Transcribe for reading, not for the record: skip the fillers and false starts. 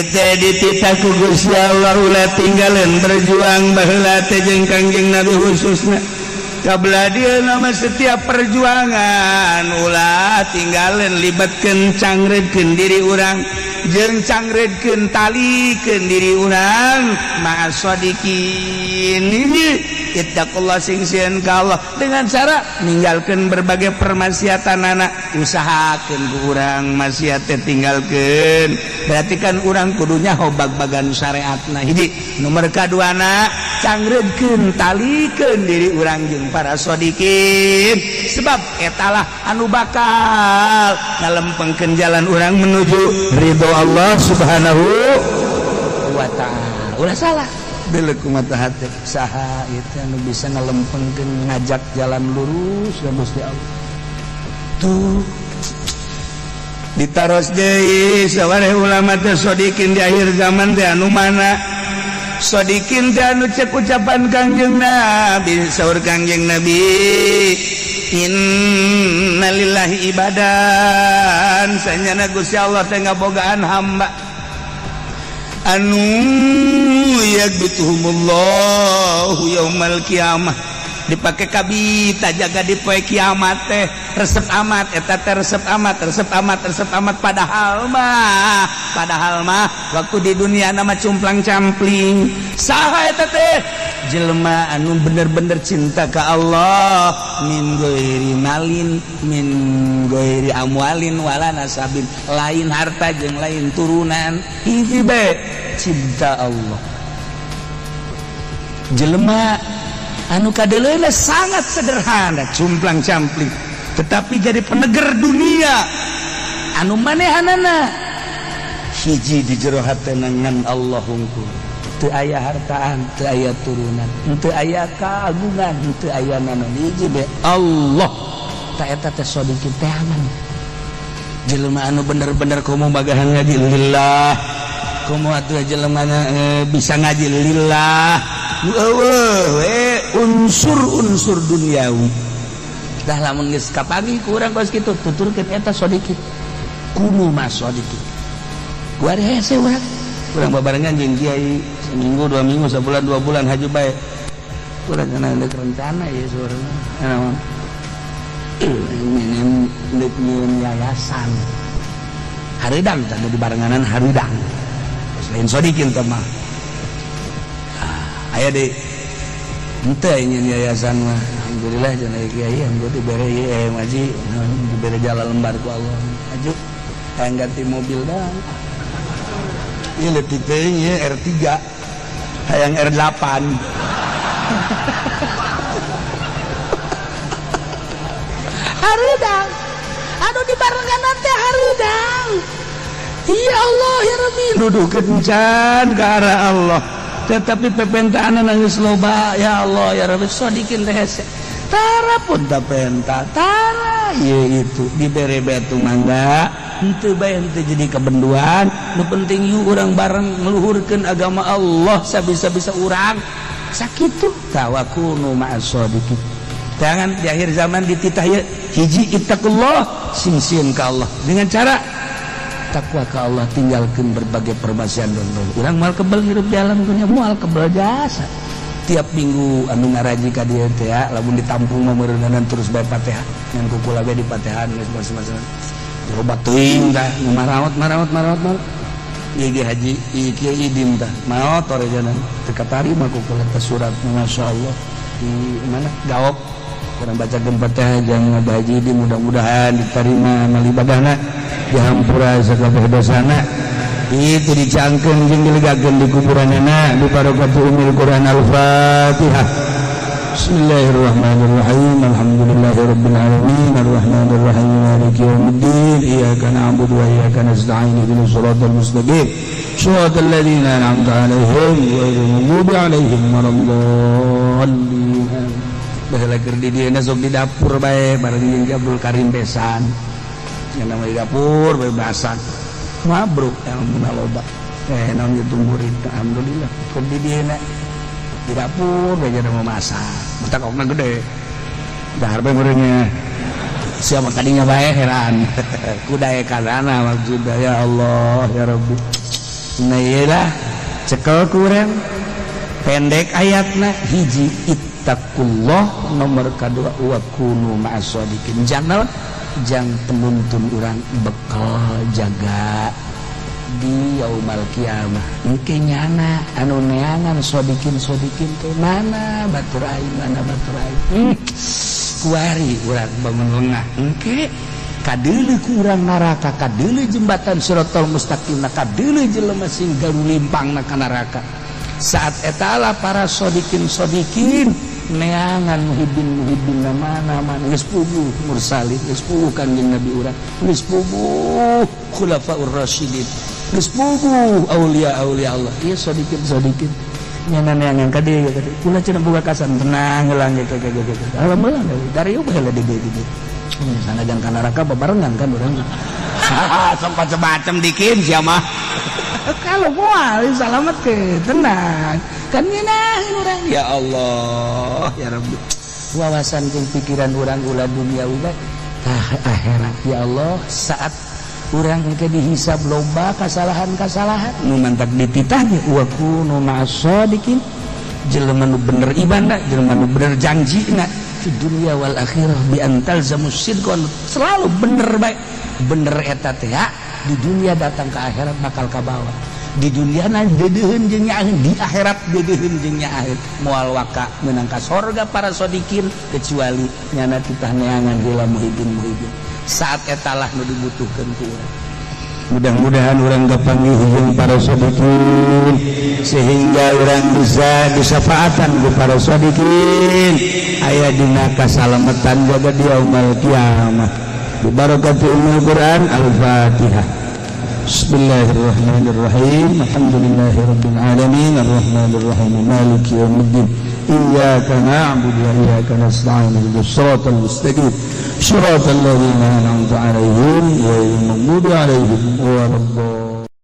dititah ku Gusti Allah ulah tinggalan berjuang baheula teh jeung Kangjeng Nabi khususna kabelah dia nama setiap perjuangan ulah tinggalan libatkeun cangredkeun diri urang jeung cangredkeun talikeun diri urang ma'as shodiqin ittaqullah sing sieun ka Allah dengan cara ninggalkeun berbagai permaksiatan anak usahakeun ku urang maksiat teh tinggalkeun berarti kan urang kudunya hobag-bagan syariatna hiji nomor kaduana cangredkeun talikeun diri urang jeung para shodiqin sebab etalah anu bakal ngalempengkeun jalan urang menuju ridho Allah subhanahu wa ta'ala ulah salah belek kumata hati saha itu anu bisa ngalempengkeun ngajak jalan lurus ka Gusti Allah tuh ditaros deui sawareh ulama teh shodiqin di akhir zaman teh anu mana shodiqin teh anu cek ucapan Kangjeng Nabi saur Kangjeng Nabi innalillahi ibadan sanyana Gusti Allah teh ngabogaan hamba anu yagbituhumullahu yaumal qiyamah dipake kabita jaga di poe kiamat teh resep amat eta teh resep amat padahal mah waktu di dunia nama cumplang campling saha eta teh jelema anu bener-bener cinta ka Allah min ghairi malin min ghairi amwalin wala nasabin lain harta jeung lain turunan hiji bae cinta Allah jelema anu kadeleuna sangat sederhana cumplang campling tetapi jadi penegar dunia anu manehanana hiji di jero hatena ngan Allah hungkul teu aya hartaan teu aya turunan teu aya kagungan teu aya nanon hiji be Allah ta eta teh shodiqin teh aman jelema anu bener-bener komo bagahan ngaji lillah komo atuh jelema bisa ngaji lillah unsur duniawi dah lamun geus kapagi ku urang kos kitu tuturkeun eta shodiqin kumu mas shodiqin ku ari hese urang babarengan jeung kiai seminggu 2 minggu sebulan 2 bulan haji bae urang kana deuk rencana ya saurana naon deuk nyieun yayasan hareudang tah di barenganan hareudang selain shodiqin teh mah aya deh henteu nyeun yayasan mah alhamdulillah cenah kiai anggo dibere ieu ngaji dibere jalan lembar ku Allah aju hayang ganti mobil dah ieu leutik teuing ieu R3 hayang R8 hareudang anu dibarenganan teh hareudang ya Allah ya Rabbi dudukeun can ka arah Allah tetapi pepentana nangis loba ya Allah ya Rabbi shodiqin teh hese tara pun ta penta tara ye itu dibere batu mangga henteu bae henteu jadi kebenduan nu penting ieu urang bareng ngluhurkeun agama Allah sabisa-bisa urang sakitu tawakunu ma'as shodiqin jangan di akhir zaman dititah ye hiji ittaqullah sing ka Allah dengan cara takwa ke Allah tinggalkan berbagai permaksiatan dan urang moal kebal hirup di alam dunia moal kebal jasa tiap minggu anu ngaraji ka dieu teh lamun ditampung mah meureunana terus bae Fatihah ngan kukula bae di Fatihah geus masing-masing coba teuing tah marawat ieu haji ieu kieu idin tah maot orejanan teu katarima kukula teh surat masyaallah di mana gawok kurang bacakeun Fatihah jeung ngaji di mudah-mudahan diterima amal ibadahna dihampura sakabeh dosana itu dicangkeun jeung dilegakeun di kuburanna di barokatu umil Quran Al-Fatihah. Bismillahirrahmanirrahim. Alhamdulillahirabbil alamin arrahmanir rahim maliki yaumiddin iyyaka na'budu wa iyyaka nasta'in ihdinas siratal mustaqim siratal ladzina an'amta 'alaihim ghairil maghdubi 'alaihim waladdallin. Baheula keur di dieu sok di dapur bae bareng jeung Abdul Karim Besan yang nama di dapur bebasan mabruk alhamdulillah loba naon gitu murid alhamdulillah keur di dieu di dapur bae mau masak betak okna gede dahar bae meureunnya siapa kadinya bae heran kudae kadana maksudna ya Allah ya Rabbi nah cekel kurang pendek ayatna hiji ittaqullah, nomor kedua wa kunu ma'as-shadiqin, jangan penuntun orang bekal jaga di yaumal kiamah engke nyana anu neangan shodikin teh mana batur aing kuari urang bangun lengah engke kadeuleu ku urang neraka, kadeuleu jembatan Siratal Mustaqim, kadeuleu jelema sing galulimpangna ka neraka. Saat etala para shodikin neangan muhibbin nama geus puguh mursalin, geus puguh kanjeng Nabi urang, geus puguh khulafaur rasyidin, geus puguh aulia Allah. Ieu shodikin nyana neangan ka dieu kula cenah boga kasan tenang heula ge alhamdulillah dari eueuh heula di dieu sanajan ka neraka babarengan kan urang sempat semacam dikin sia mah kalau moal selamat ke tenang kan ngeunaheun urang ya Allah ya Rabbi wawasan jeung pikiran urang ulah dunia uga akhirat ya Allah saat urang engke dihisab loba kasalahan nu mantak dititah ge wa kunu ma'as-shadiqin, jelema nu bener ibadah, jelema nu bener janjina di dunia wal akhirah bi antal zamus sidqon, selalu bener bae bener eta teh di dunia datang ke akhirat bakal kabawa, di dunia na deudeuheun jeung nyaeun, di akhirat deudeuheun jeung nyaeun, moal waka meunang ka sorga para shodikin kecuali nyana titah neangan heula muhibbin saat etalah nu dibutuhkeun ku urang. Mudah-mudahan urang gapanggih jeung para shodikin sehingga urang bisa disafaatan ku para shodikin aya dina kasalamatan jaga di yaumul kiamah. Bi barakati ummul Quran. Al-Fatihah. Bismillahirrahmanirrahim. Alhamdulillahirabbil alamin arrahmanir rahim maliki yaumiddin. Iyyaka na'budu wa iyyaka nasta'in ihdinas siratal mustaqim صراط الذين أنعمت عليهم غير المغضوب عليهم ولا الضالين